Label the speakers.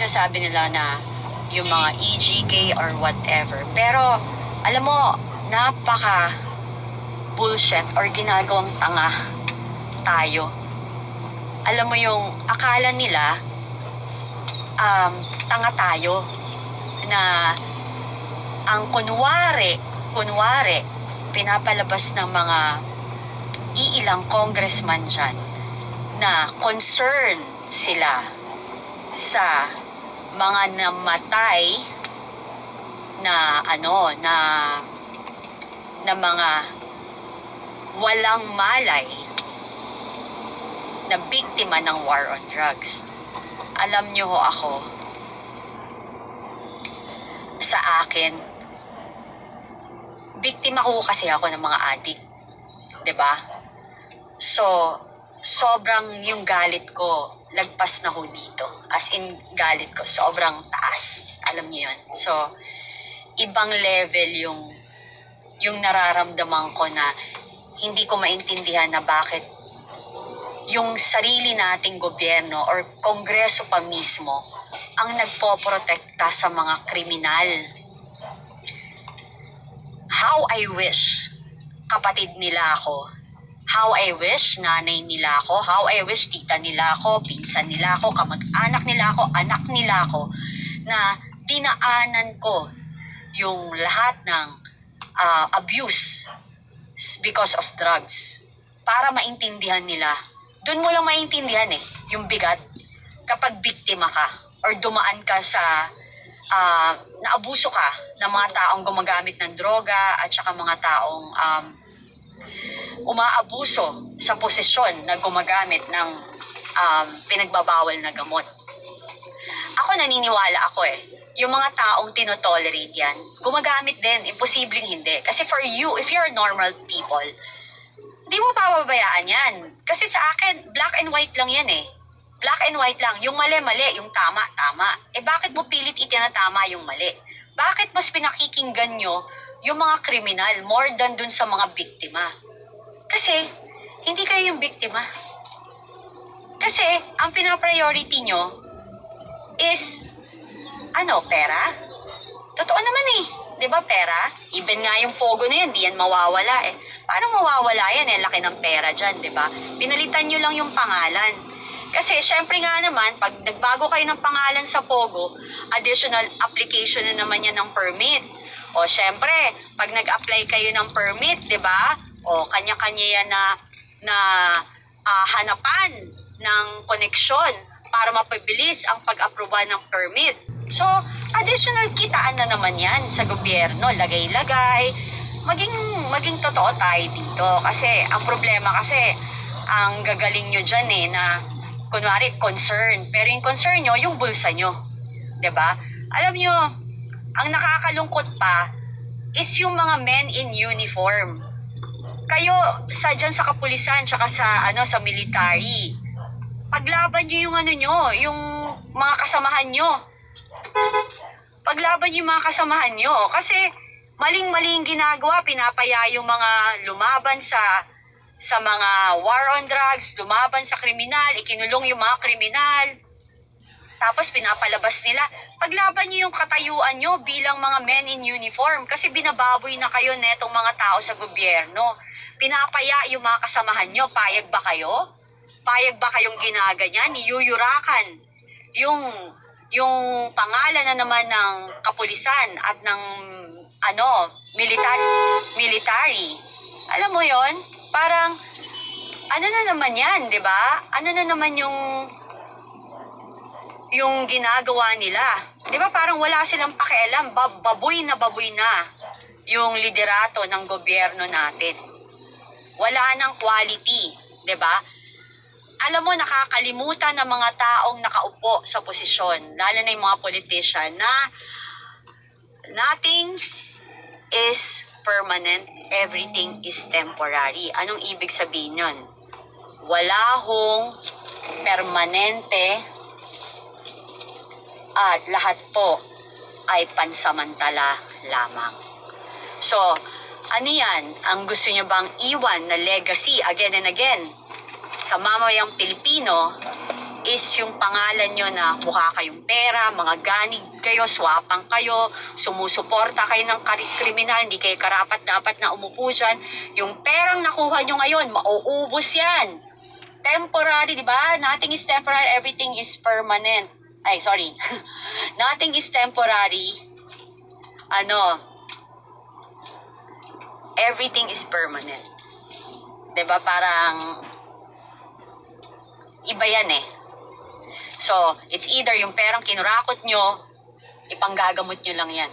Speaker 1: sinasabi nila na yung mga EGK or whatever. Pero, alam mo, napaka bullshit or ginagawang tanga tayo. Alam mo yung akala nila, tanga tayo na ang kunwari, pinapalabas ng mga iilang congressman dyan na concern sila sa mga namatay na na mga walang malay na biktima ng war on drugs. Alam niyo ho ako, sa akin, biktima ko kasi ako ng mga addict. 'Di ba? So, sobrang yung galit ko, lagpas na ho dito. As in, galit ko, sobrang taas. Alam niyo yun. So, ibang level yung nararamdaman ko na hindi ko maintindihan na bakit yung sarili nating gobyerno or kongreso pa mismo ang nagpoprotekta sa mga kriminal. How I wish kapatid nila ako. How I wish nanay nila ako. How I wish tita nila ako, pinsan nila ako, kamag-anak nila ako, anak nila ako, na dinaanan ko yung lahat ng abuse because of drugs para maintindihan nila. Doon mo lang maintindihan yung bigat kapag biktima ka or dumaan ka sa naabuso ka ng mga taong gumagamit ng droga at saka mga taong umaabuso sa posisyon na gumagamit ng pinagbabawal na gamot. Ako naniniwala ako yung mga taong tinotolerate yan, gumagamit din, imposibleng hindi. Kasi for you, if you're normal people, hindi mo pababayaan yan. Kasi sa akin, black and white lang yan Black and white lang. Yung mali, yung tama, tama. Bakit mo pilit itinatama yung mali? Bakit mas pinakikinggan nyo yung mga kriminal more than dun sa mga biktima? Kasi, hindi kayo yung biktima. Kasi, ang pinapriority nyo is, pera? Totoo naman Diba pera? Even nga yung pogo na yan, di yan mawawala Paano mawawala yan Laki ng pera dyan, diba? Pinalitan nyo lang yung pangalan. Kasi, syempre nga naman, pag nagbago kayo ng pangalan sa pogo, additional application na naman yan ng permit. O, syempre, pag nag-apply kayo ng permit, diba? O, kanya-kanya yan na hanapan ng koneksyon para mapabilis ang pag-aproba ng permit. So, additional kitaan na naman yan sa gobyerno. Lagay-lagay. Maging totoo tayo dito. Kasi, ang problema kasi, ang gagaling nyo dyan na, kunwari, concern. Pero yung concern nyo, yung bulsa nyo. 'Di ba? Alam nyo, ang nakakalungkot pa, is yung mga men in uniform. Kayo, dyan sa kapulisan, tsaka sa military, paglaban nyo yung mga kasamahan nyo. Paglaban yung mga kasamahan nyo. Kasi, maling-maling ginagawa, pinapaya yung mga lumaban sa mga war on drugs, lumaban sa kriminal, ikinulong yung mga kriminal. Tapos pinapalabas nila. Paglaban nyo yung katayuan nyo bilang mga men in uniform kasi binababoy na kayo netong mga tao sa gobyerno. Pinapaya yung mga kasamahan nyo. Payag ba kayo? Payag ba kayong ginaganyan? Niyuyurakan yung pangalan na naman ng kapulisan at ng military. Alam mo yon? Parang na naman yan, 'di ba? Ano na naman yung ginagawa nila. 'Di ba parang wala silang pakialam, baboy na yung liderato ng gobyerno natin. Wala nang quality, 'di ba? Alam mo, nakakalimutan ng mga taong nakaupo sa posisyon, lalo na yung mga politician, na nothing is permanent, everything is temporary. Anong ibig sabihin nun? Wala hong permanente at lahat po ay pansamantala lamang. So, ano yan? Ang gusto nyo bang iwan na legacy again and again sa mamayang Pilipino is yung pangalan nyo na mukha kayong pera, mga ganig kayo, swapang kayo, sumusuporta kayo ng kriminal, hindi kayo karapat-dapat na umupo dyan. Yung perang nakuha nyo ngayon, mauubos yan. Temporary, di ba? Nothing is temporary, everything is permanent. Ay, sorry. Nothing is temporary. Everything is permanent. Di ba? Parang iba yan eh. So, it's either yung perang kinurakot nyo, ipanggagamot nyo lang yan.